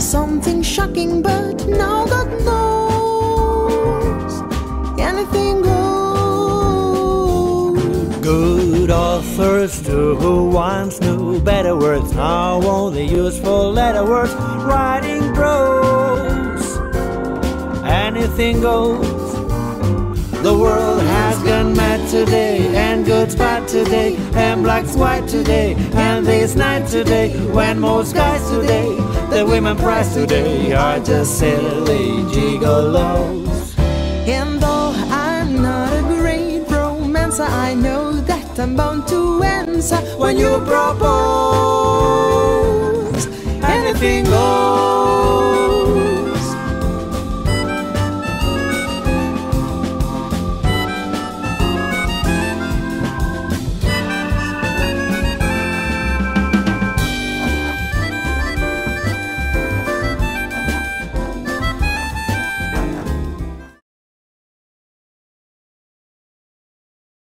something shocking, but now God knows anything goes. Good authors too, who once knew better words, now only useful letter words, writing prose. Anything goes. The world has gone mad today, and good's bad today, and black's white today, and this night today, when most guys today, the women prize today, are just silly gigolos. And though I'm not a great romancer, I know that I'm bound to answer when you propose. Anything goes.